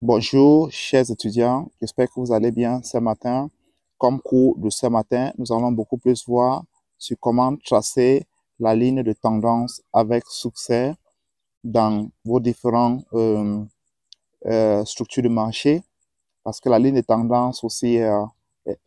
Bonjour, chers étudiants. J'espère que vous allez bien ce matin. Comme cours de ce matin, nous allons beaucoup plus voir sur comment tracer la ligne de tendance avec succès dans vos différentes structures de marché. Parce que la ligne de tendance aussi est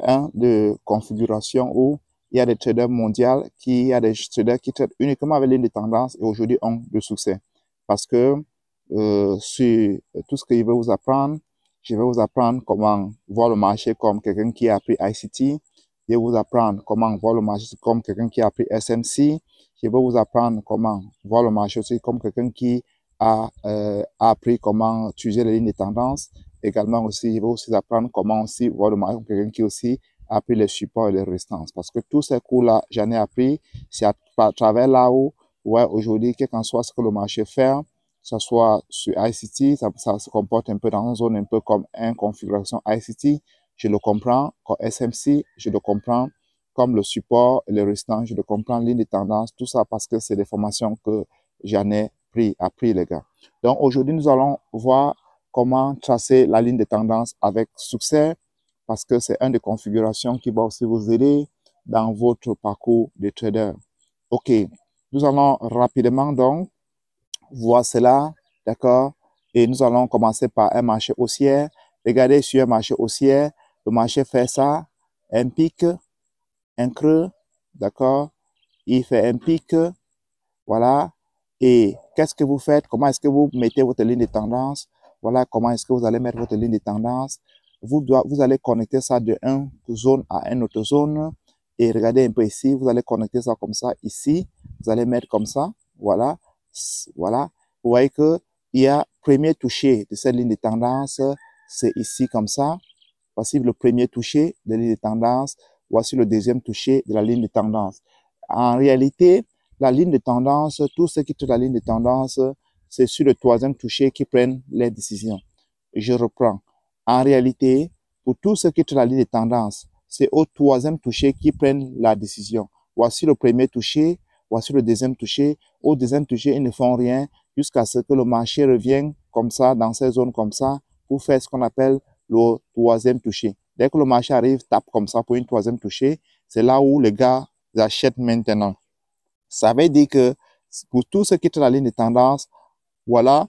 un de configuration où il y a des traders mondiaux il y a des traders qui traitent uniquement avec la ligne de tendance et aujourd'hui ont de succès. Parce que sur tout ce que je vais vous apprendre, je vais vous apprendre comment voir le marché comme quelqu'un qui a appris ICT. Je vais vous apprendre comment voir le marché comme quelqu'un qui a appris SMC. Je vais vous apprendre comment voir le marché aussi comme quelqu'un qui a appris comment utiliser les lignes de tendance. Également aussi, je vais aussi apprendre comment aussi voir le marché comme quelqu'un qui aussi a appris les supports et les résistances. Parce que tous ces cours-là, j'en ai appris. C'est à travers là où, ouais, aujourd'hui, quel qu'en soit ce que le marché fait, que ce soit sur ICT, ça se comporte un peu dans une zone un peu comme une configuration ICT, je le comprends, comme SMC, je le comprends, comme le support et le restant, je le comprends, ligne de tendance, tout ça parce que c'est des formations que j'en ai appris les gars. Donc aujourd'hui, nous allons voir comment tracer la ligne de tendance avec succès parce que c'est une des configurations qui va aussi vous aider dans votre parcours de trader. OK, nous allons rapidement donc voir cela, d'accord? Et nous allons commencer par un marché haussier. Regardez sur un marché haussier, le marché fait ça, un pic, un creux, d'accord? Il fait un pic, voilà. Et qu'est-ce que vous faites? Comment est-ce que vous mettez votre ligne de tendance? Voilà comment est-ce que vous allez mettre votre ligne de tendance. Vous allez connecter ça de une zone à une autre zone. Et regardez un peu ici, vous allez connecter ça comme ça ici. Vous allez mettre comme ça, voilà, voilà. Vous voyez que il y a premier toucher de cette ligne de tendance, c'est ici comme ça. Voici le premier toucher de la ligne de tendance. Voici le deuxième toucher de la ligne de tendance. En réalité, la ligne de tendance, tout ce qui touche la ligne de tendance, c'est sur le troisième toucher qu'ils prennent les décisions. Je reprends. En réalité, pour tout ce qui touche la ligne de tendance, c'est au troisième toucher qu'ils prennent la décision. Voici le premier toucher, voici le deuxième toucher. Au deuxième toucher, ils ne font rien jusqu'à ce que le marché revienne comme ça, dans ces zones comme ça, pour faire ce qu'on appelle le troisième toucher. Dès que le marché arrive, tape comme ça pour une troisième toucher, c'est là où les gars achètent maintenant. Ça veut dire que pour tout ce qui est la ligne de tendance, voilà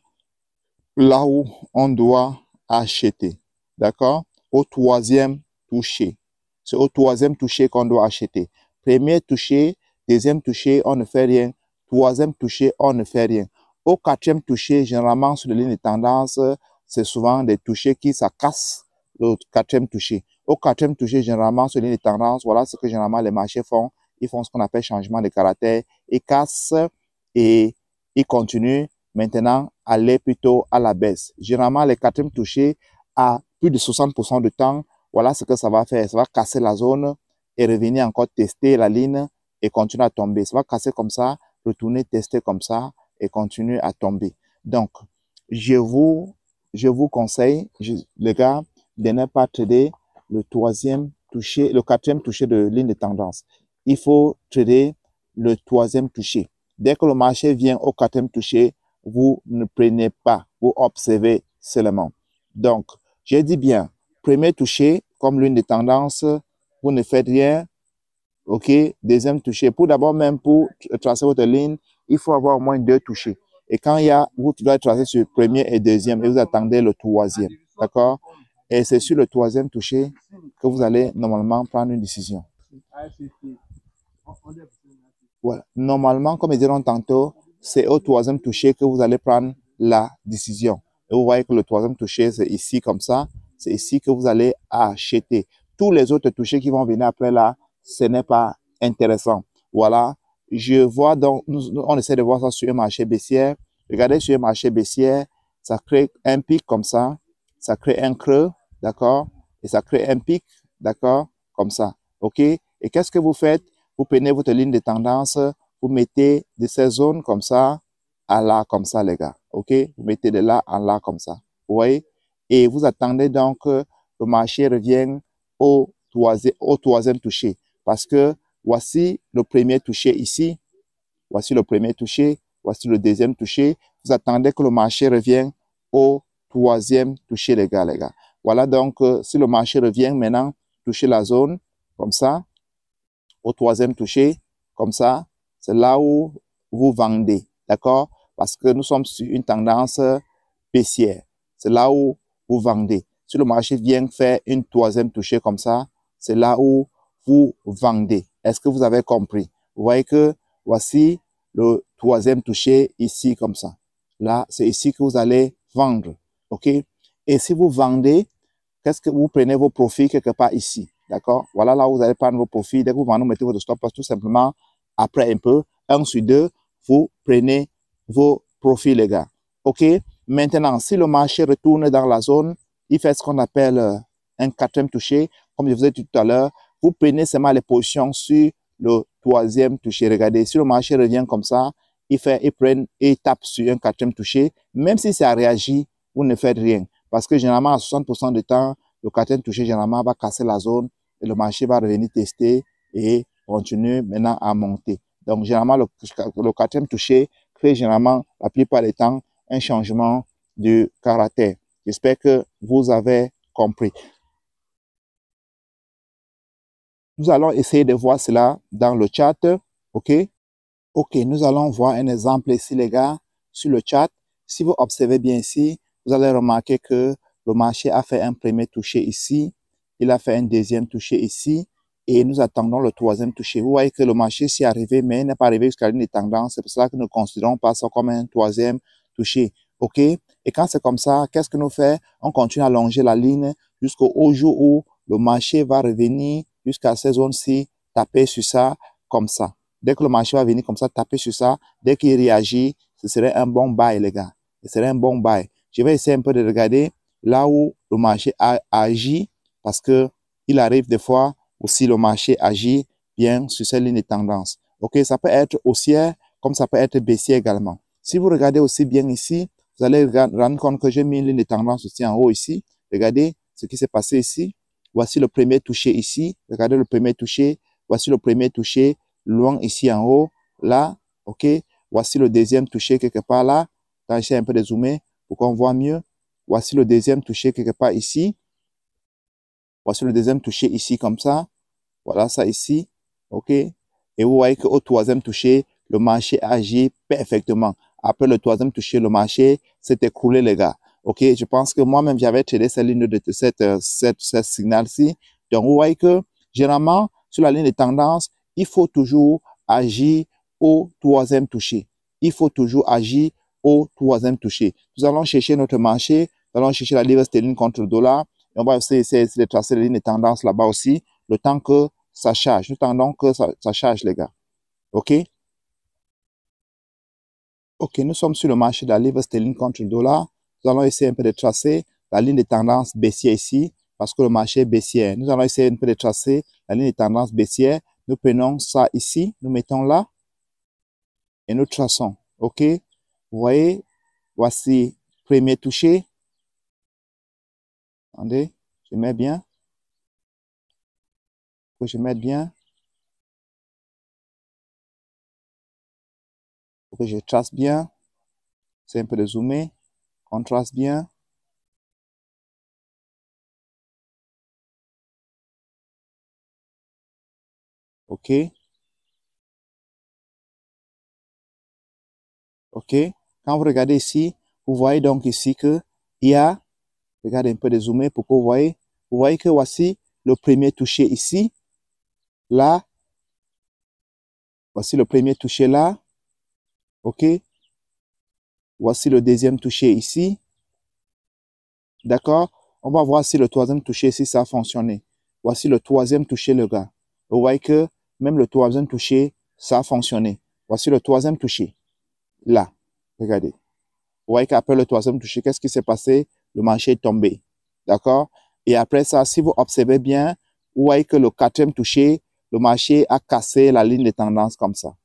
là où on doit acheter. D'accord? Au troisième toucher. C'est au troisième toucher qu'on doit acheter. Premier toucher, deuxième toucher, on ne fait rien. Troisième toucher, on ne fait rien. Au quatrième toucher, généralement sur les lignes de tendance, c'est souvent des touchés qui ça casse le quatrième toucher. Au quatrième toucher, généralement sur les lignes de tendance, voilà ce que généralement les marchés font. Ils font ce qu'on appelle changement de caractère. Ils cassent et ils continuent maintenant aller plutôt à la baisse. Généralement, les quatrièmes touchés à plus de 60% de temps, voilà ce que ça va faire. Ça va casser la zone et revenir encore tester la ligne et continuer à tomber. Ça va casser comme ça, retourner tester comme ça et continuer à tomber. Donc, je vous conseille, les gars, de ne pas trader le troisième toucher, le quatrième toucher de ligne de tendance. Il faut trader le troisième toucher. Dès que le marché vient au quatrième toucher, vous ne prenez pas, vous observez seulement. Donc, j'ai dit bien, premier toucher, comme l'une des tendances, vous ne faites rien. OK? Deuxième toucher. Pour d'abord, même pour tracer votre ligne, il faut avoir au moins deux touchés. Et quand il y a, vous devez tracer sur le premier et deuxième et vous attendez le troisième. D'accord? Et c'est sur le troisième toucher que vous allez normalement prendre une décision. Voilà. Normalement, comme ils diront tantôt, c'est au troisième toucher que vous allez prendre la décision. Et vous voyez que le troisième toucher, c'est ici comme ça. C'est ici que vous allez acheter. Tous les autres touchés qui vont venir après là, ce n'est pas intéressant. Voilà. Je vois donc, on essaie de voir ça sur un marché baissier. Regardez sur un marché baissier, ça crée un pic comme ça. Ça crée un creux, d'accord? Et ça crée un pic, d'accord? Comme ça. OK? Et qu'est-ce que vous faites? Vous prenez votre ligne de tendance, vous mettez de ces zones comme ça à là, comme ça, les gars. OK? Vous mettez de là à là, comme ça. Vous voyez? Et vous attendez donc que le marché revienne au troisième toucher. Parce que voici le premier toucher ici. Voici le premier toucher. Voici le deuxième toucher. Vous attendez que le marché revienne au troisième toucher, les gars. Voilà, donc, si le marché revient maintenant, toucher la zone, comme ça, au troisième toucher, comme ça, c'est là où vous vendez, d'accord? Parce que nous sommes sur une tendance baissière. C'est là où vous vendez. Si le marché vient faire une troisième toucher comme ça, c'est là où vous vendez. Est-ce que vous avez compris? Vous voyez que voici le troisième toucher ici comme ça. Là, c'est ici que vous allez vendre, ok? Et si vous vendez, qu'est-ce que vous prenez vos profits quelque part ici, d'accord? Voilà là où vous allez prendre vos profits. Dès que vous vendez, vous mettez votre stop loss tout simplement. Après un peu, 1 sur 2, vous prenez vos profits, les gars. OK? Maintenant, si le marché retourne dans la zone, il fait ce qu'on appelle un quatrième toucher. Comme je vous ai dit tout à l'heure, vous prenez seulement les positions sur le troisième toucher. Regardez, si le marché revient comme ça, il tape sur un quatrième toucher. Même si ça réagit, vous ne faites rien. Parce que généralement, à 60% du temps, le quatrième toucher, généralement, va casser la zone et le marché va revenir tester et continuer maintenant à monter. Donc, généralement, le quatrième toucher crée généralement, la plupart des temps, un changement de caractère. J'espère que vous avez compris. Nous allons essayer de voir cela dans le chat. OK? OK, nous allons voir un exemple ici, les gars, sur le chat. Si vous observez bien ici, vous allez remarquer que le marché a fait un premier toucher ici. Il a fait un deuxième toucher ici. Et nous attendons le troisième toucher. Vous voyez que le marché s'y est arrivé, mais il n'est pas arrivé jusqu'à la ligne de tendance. C'est pour cela que nous ne considérons pas ça comme un troisième toucher. OK? Et quand c'est comme ça, qu'est-ce que nous faisons? On continue à allonger la ligne jusqu'au jour où le marché va revenir jusqu'à ces zones-ci, taper sur ça, comme ça. Dès que le marché va venir comme ça, taper sur ça, dès qu'il réagit, ce serait un bon buy, les gars. Ce serait un bon buy. Je vais essayer un peu de regarder là où le marché agit, parce que il arrive des fois aussi le marché agit bien sur cette ligne de tendance. OK, ça peut être haussière, comme ça peut être baissière également. Si vous regardez aussi bien ici, vous allez rendre compte que j'ai mis une ligne de tendance aussi en haut ici. Regardez ce qui s'est passé ici. Voici le premier toucher ici. Regardez le premier toucher. Voici le premier toucher loin ici en haut. Là, OK. Voici le deuxième toucher quelque part là. J'essaie un peu de zoomer pour qu'on voit mieux. Voici le deuxième toucher quelque part ici. Voici le deuxième toucher ici comme ça. Voilà ça ici. OK. Et vous voyez qu'au troisième toucher, le marché agit parfaitement. Après le troisième toucher, le marché s'est écroulé, les gars. OK. Je pense que moi-même, j'avais tradé cette ligne de cette signal-ci. Donc, vous voyez que généralement, sur la ligne de tendance, il faut toujours agir au troisième toucher. Il faut toujours agir au troisième toucher. Nous allons chercher notre marché. Nous allons chercher la livre sterling contre le dollar. Et on va essayer de tracer les lignes de tendance là-bas aussi. Le temps que ça charge. Nous attendons que ça charge, les gars. OK? OK, nous sommes sur le marché de la livre sterling contre le dollar. Nous allons essayer un peu de tracer la ligne de tendance baissière ici, parce que le marché est baissier. Nous allons essayer un peu de tracer la ligne de tendance baissière. Nous prenons ça ici, nous mettons là, et nous traçons. OK? Vous voyez, voici premier toucher. Attendez, je mets bien. Faut que je mette bien. Faut que je trace bien. C'est un peu de zoomer. On trace bien. OK? OK? Quand vous regardez ici, vous voyez donc ici que il y a, regardez un peu de zoomer pour que vous voyez que voici le premier toucher ici, là, voici le premier toucher là, OK? Voici le deuxième toucher ici, d'accord? On va voir si le troisième toucher ici, ça a fonctionné. Voici le troisième toucher, le gars. Vous voyez que même le troisième toucher, ça a fonctionné. Voici le troisième toucher, là, regardez. Vous voyez qu'après le troisième toucher, qu'est-ce qui s'est passé? Le marché est tombé. D'accord? Et après ça, si vous observez bien, vous voyez que le quatrième toucher, le marché a cassé la ligne de tendance comme ça.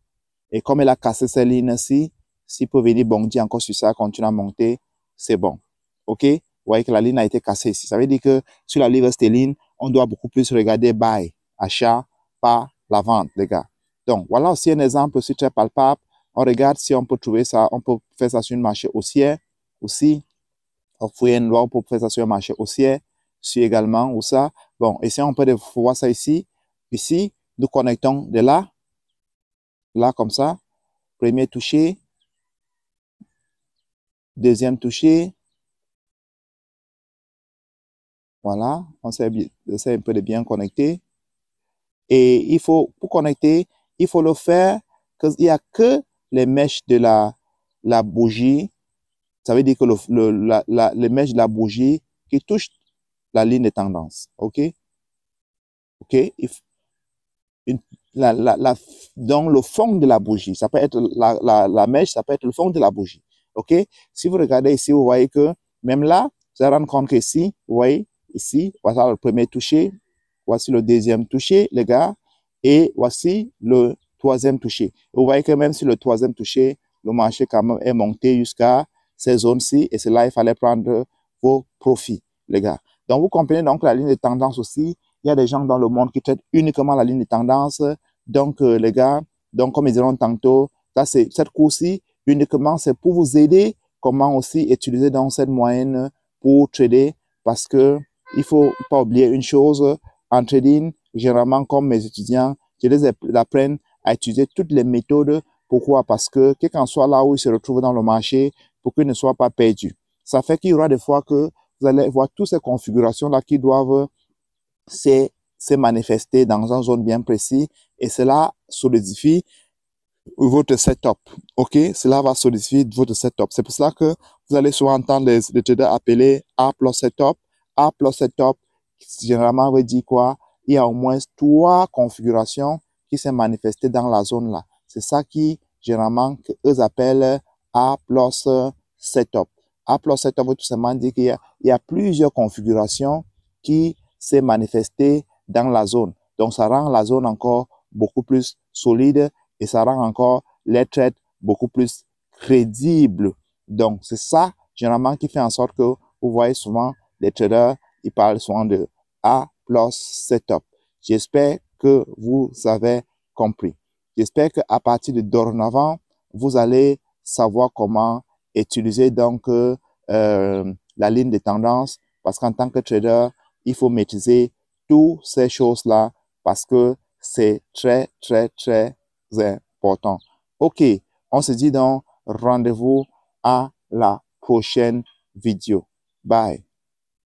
Et comme il a cassé cette ligne-ci, s'il peut venir bondir encore sur ça, continuer à monter, c'est bon. OK? Vous voyez que la ligne a été cassée ici. Ça veut dire que sur la livre sterling, on doit beaucoup plus regarder buy, achat, pas la vente, les gars. Donc, voilà aussi un exemple aussi très palpable. On regarde si on peut trouver ça, on peut faire ça sur une marché haussière aussi. Vous pouvez voir pour faire ça sur un marché haussier, sur également ou ça. Bon, ici, on peut voir ça ici. Ici, nous connectons de là, là comme ça. Premier toucher, deuxième toucher. Voilà, on essaie un peu de bien connecter. Et il faut, pour connecter, il faut le faire qu'il n'y a que les mèches de la bougie. Ça veut dire que les mèches de la bougie qui touchent la ligne de tendance. OK? OK? Une, donc, le fond de la bougie, ça peut être la mèche, ça peut être le fond de la bougie. OK? Si vous regardez ici, vous voyez que même là, vous allez rendre compte qu'ici, vous voyez, ici, voilà le premier toucher, voici le deuxième toucher, les gars, et voici le troisième toucher. Vous voyez que même sur le troisième toucher, le marché quand même est monté jusqu'à ces zones-ci, et c'est là il fallait prendre vos profits, les gars. Donc, vous comprenez donc la ligne de tendance aussi. Il y a des gens dans le monde qui traitent uniquement la ligne de tendance. Donc, les gars, donc comme ils diront tantôt, cette course-ci, uniquement, c'est pour vous aider comment aussi utiliser dans cette moyenne pour trader. Parce que il faut pas oublier une chose, en trading, généralement, comme mes étudiants, je les apprenne à utiliser toutes les méthodes. Pourquoi? Parce que, quel qu'en soit là où ils se retrouvent dans le marché, pour qu'ils ne soient pas perdus. Ça fait qu'il y aura des fois que vous allez voir toutes ces configurations-là qui doivent se manifester dans une zone bien précise et cela solidifie votre setup. OK? Cela va solidifier votre setup. C'est pour cela que vous allez souvent entendre les traders appeler A plus setup. A plus setup, généralement, veut dire quoi? Il y a au moins 3 configurations qui sont manifestées dans la zone là. C'est ça qui, généralement, que eux appellent A plus setup. A plus setup veut tout simplement dire qu'il y a plusieurs configurations qui s'est manifesté dans la zone. Donc, ça rend la zone encore beaucoup plus solide et ça rend encore les trades beaucoup plus crédibles. Donc, c'est ça, généralement, qui fait en sorte que vous voyez souvent les traders, ils parlent souvent de A plus setup. J'espère que vous avez compris. J'espère qu'à partir de dorénavant, vous allez savoir comment utiliser donc la ligne de tendance parce qu'en tant que trader, il faut maîtriser toutes ces choses-là parce que c'est très, très, très important. OK, on se dit donc rendez-vous à la prochaine vidéo. Bye.